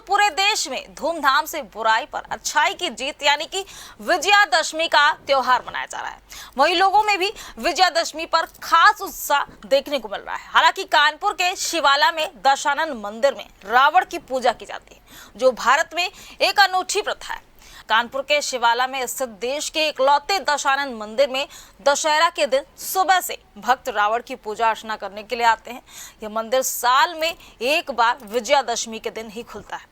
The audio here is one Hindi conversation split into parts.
पूरे देश में धूमधाम से बुराई पर अच्छाई की जीत यानी कि विजयादशमी का त्योहार मनाया जा रहा है। वहीं लोगों में भी विजयादशमी पर खास उत्साह देखने को मिल रहा है। हालांकि कानपुर के शिवाला में दशानन मंदिर में रावण की पूजा की जाती है, जो भारत में एक अनूठी प्रथा है। कानपुर के शिवाला में स्थित देश के इकलौते दशानन मंदिर में दशहरा के दिन सुबह से भक्त रावण की पूजा अर्चना करने के लिए आते हैं। यह मंदिर साल में एक बार विजयादशमी के दिन ही खुलता है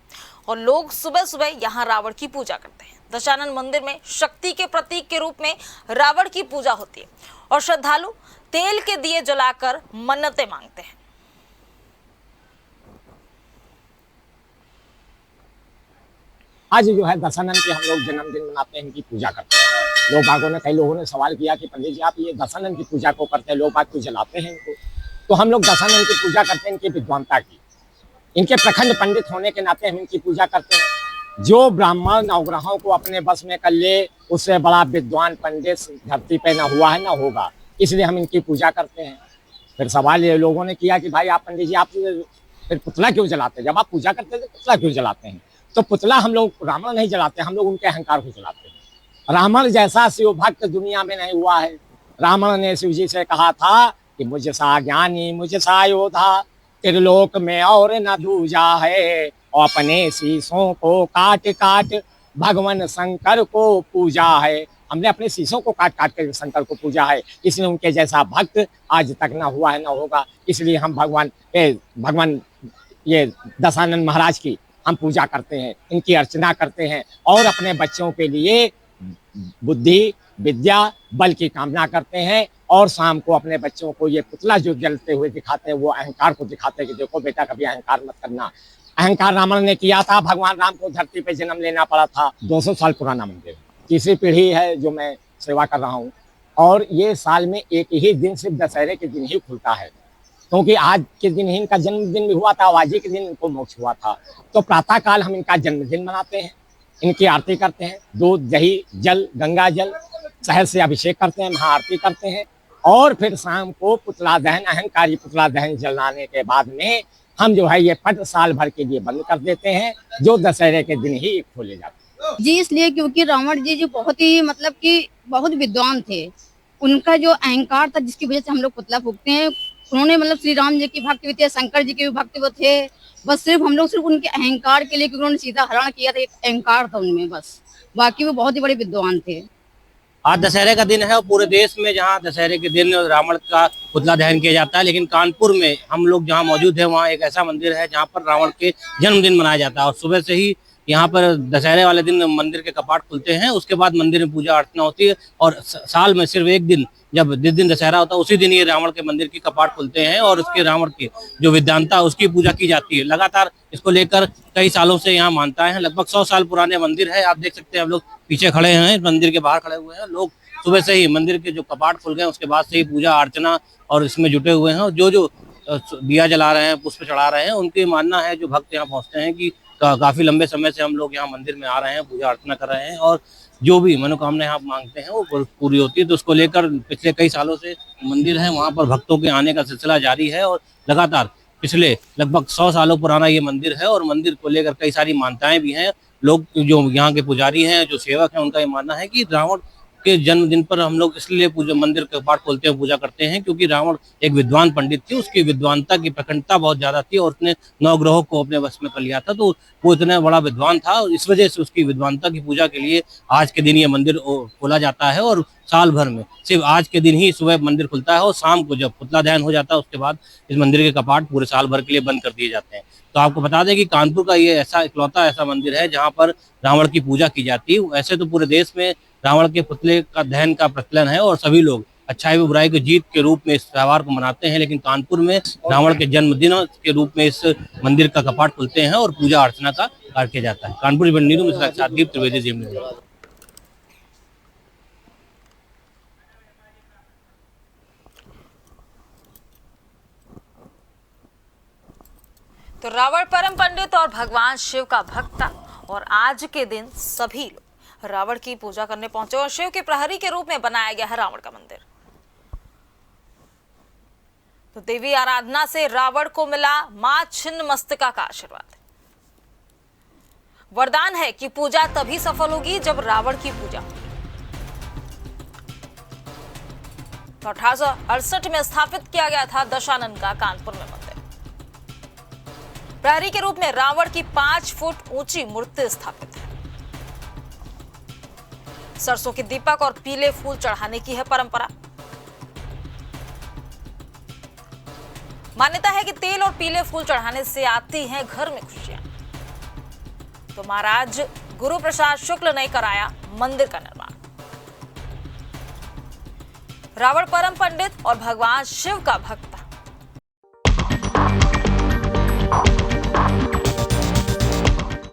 और लोग सुबह सुबह यहाँ रावण की पूजा करते हैं। दशानन मंदिर में शक्ति के प्रतीक के रूप में रावण की पूजा होती है और श्रद्धालु तेल के दिए जलाकर मन्नतें मांगते हैं। आज जो है दशानन के हम लोग जन्मदिन मनाते हैं, इनकी पूजा करते हैं। कई लोगों ने सवाल किया कि पंडित जी आप ये दशानन की पूजा को करते हैं, लोग बाग क्यों जलाते हैं इनको? तो हम लोग दशानन की पूजा करते हैं इनकी विद्वानता की, इनके प्रखंड पंडित होने के नाते हम इनकी पूजा करते हैं। जो ब्राह्मण नवग्रहों को अपने बस में कर ले, उससे बड़ा विद्वान पंडित धरती पे ना हुआ है ना होगा, इसलिए हम इनकी पूजा करते हैं। फिर सवाल ये लोगों ने किया कि भाई आप पंडित जी आप फिर पुतला क्यों जलाते हैं? जब आप पूजा करते हैं तो पुतला क्यों जलाते हैं? तो पुतला हम लोग रावण नहीं जलाते, हम लोग उनके अहंकार को जलाते हैं। रावण जैसा शिव भक्त दुनिया में नहीं हुआ है। रावण ने शिव जी से कहा था कि मुझे सा ज्ञानी मुझे सा योधा, त्रिलोक में और न दूजा है, और अपने शीशों को काट काट भगवान शंकर को पूजा है। हमने अपने शीशों को काट काट कर शंकर को पूजा है, इसलिए उनके जैसा भक्त आज तक ना हुआ है ना होगा। इसलिए हम भगवान ये दशानन महाराज की हम पूजा करते हैं, इनकी अर्चना करते हैं और अपने बच्चों के लिए बुद्धि विद्या बल की कामना करते हैं। और शाम को अपने बच्चों को ये पुतला जो जलते हुए दिखाते हैं, वो अहंकार को दिखाते हैं कि देखो बेटा कभी अहंकार मत करना। अहंकार रावण ने किया था, भगवान राम को धरती पे जन्म लेना पड़ा था। 200 साल पुराना मंदिर, तीसरी पीढ़ी है जो मैं सेवा कर रहा हूँ, और ये साल में एक ही दिन सिर्फ दशहरे के दिन ही खुलता है, क्योंकि आज के दिन ही इनका जन्मदिन भी हुआ था, आज ही के दिन इनको मोक्ष हुआ था। तो प्रातः काल हम इनका जन्मदिन मनाते हैं, इनकी आरती करते हैं, दूध दही जल गंगा जल शहद से अभिषेक करते हैं, महाआरती करते हैं, और फिर शाम को पुतला दहन अहंकारी पुतला दहन जलाने के बाद में हम जो है ये पट साल भर के लिए बंद कर देते हैं, जो दशहरे के दिन ही खोले जाते हैं। जी इसलिए क्योंकि रावण जी जो बहुत ही मतलब कि बहुत विद्वान थे, उनका जो अहंकार था जिसकी वजह से हम लोग पुतला फूकते हैं। उन्होंने मतलब श्री राम जी की भक्ति भी थे, शंकर जी के भी भक्ति वो थे, बस सिर्फ हम लोग सिर्फ उनके अहंकार के लिए, क्योंकि उन्होंने सीता हरण किया था, एक अहंकार था उनमें बस, बाकी वो बहुत ही बड़े विद्वान थे। आज दशहरे का दिन है और पूरे देश में जहां दशहरे के दिन रावण का पुतला दहन किया जाता है, लेकिन कानपुर में हम लोग जहां मौजूद है वहां एक ऐसा मंदिर है जहां पर रावण के जन्मदिन मनाया जाता है। और सुबह से ही यहाँ पर दशहरे वाले दिन मंदिर के कपाट खुलते हैं, उसके बाद मंदिर में पूजा अर्चना होती है, और साल में सिर्फ एक दिन, जब जिस दिन दशहरा होता है उसी दिन ये रावण के मंदिर के कपाट खुलते हैं और उसके रावण की जो विद्वानता उसकी पूजा की जाती है। लगातार इसको लेकर कई सालों से यहाँ मान्यताएं हैं। लगभग 100 साल पुराने मंदिर है। आप देख सकते हैं, हम लोग पीछे खड़े हैं, मंदिर के बाहर खड़े हुए हैं। लोग सुबह से ही मंदिर के जो कपाट खुल गए उसके बाद से ही पूजा अर्चना और इसमें जुटे हुए हैं। जो दिया जला रहे हैं, पुष्प चढ़ा रहे हैं, उनकी मानना है जो भक्त यहाँ पहुँचते हैं कि काफी लंबे समय से हम लोग यहाँ मंदिर में आ रहे हैं, पूजा अर्चना कर रहे हैं, और जो भी मनोकामना यहाँ मांगते हैं वो पूरी होती है। तो उसको लेकर पिछले कई सालों से मंदिर है वहाँ पर भक्तों के आने का सिलसिला जारी है, और लगातार पिछले लगभग 100 सालों पुराना ये मंदिर है, और मंदिर को लेकर कई सारी मान्यताएं भी हैं। लोग जो यहाँ के पुजारी हैं, जो सेवक हैं, उनका ये मानना है कि रावण के जन्मदिन पर हम लोग इसलिए पूजा मंदिर के पाठ खोलते हैं, पूजा करते हैं, क्योंकि रावण एक विद्वान पंडित थी, उसकी विद्वानता की प्रखंडता बहुत ज्यादा थी और उसने 9 ग्रहों को अपने वश में कर लिया था। तो वो इतना बड़ा विद्वान था और इस वजह से उसकी विद्वानता की पूजा के लिए आज के दिन ये मंदिर खोला जाता है, और साल भर में सिर्फ आज के दिन ही सुबह मंदिर खुलता है, और शाम को जब पुतला दहन हो जाता है उसके बाद इस मंदिर के कपाट पूरे साल भर के लिए बंद कर दिए जाते हैं। तो आपको बता दें कि कानपुर का ये इकलौता ऐसा मंदिर है जहाँ पर रावण की पूजा की जाती है। वैसे तो पूरे देश में रावण के पुतले का दहन का प्रचलन है और सभी लोग अच्छाई व बुराई की जीत के रूप में इस त्योहार को मनाते हैं, लेकिन कानपुर में रावण के जन्मदिन के रूप में इस मंदिर का कपाट खुलते हैं और पूजा अर्चना का कार्य किया जाता है। कानपुर नीरू मिश्रा के साथ दीप त्रिवेदी जी। तो रावण परम पंडित और भगवान शिव का भक्त था, और आज के दिन सभी लोग रावण की पूजा करने पहुंचे और शिव के प्रहरी के रूप में बनाया गया है रावण का मंदिर। तो देवी आराधना से रावण को मिला मां छिन्नमस्तिका का आशीर्वाद। वरदान है कि पूजा तभी सफल होगी जब रावण की पूजा। तो 1868 में स्थापित किया गया था दशानन का कानपुर में मंदिर। प्रहरी के रूप में रावण की 5 फुट ऊंची मूर्ति स्थापित है। सरसों के दीपक और पीले फूल चढ़ाने की है परंपरा। मान्यता है कि तेल और पीले फूल चढ़ाने से आती हैं घर में खुशियां। तो महाराज गुरु प्रसाद शुक्ल ने कराया मंदिर का निर्माण। रावण परम पंडित और भगवान शिव का भक्त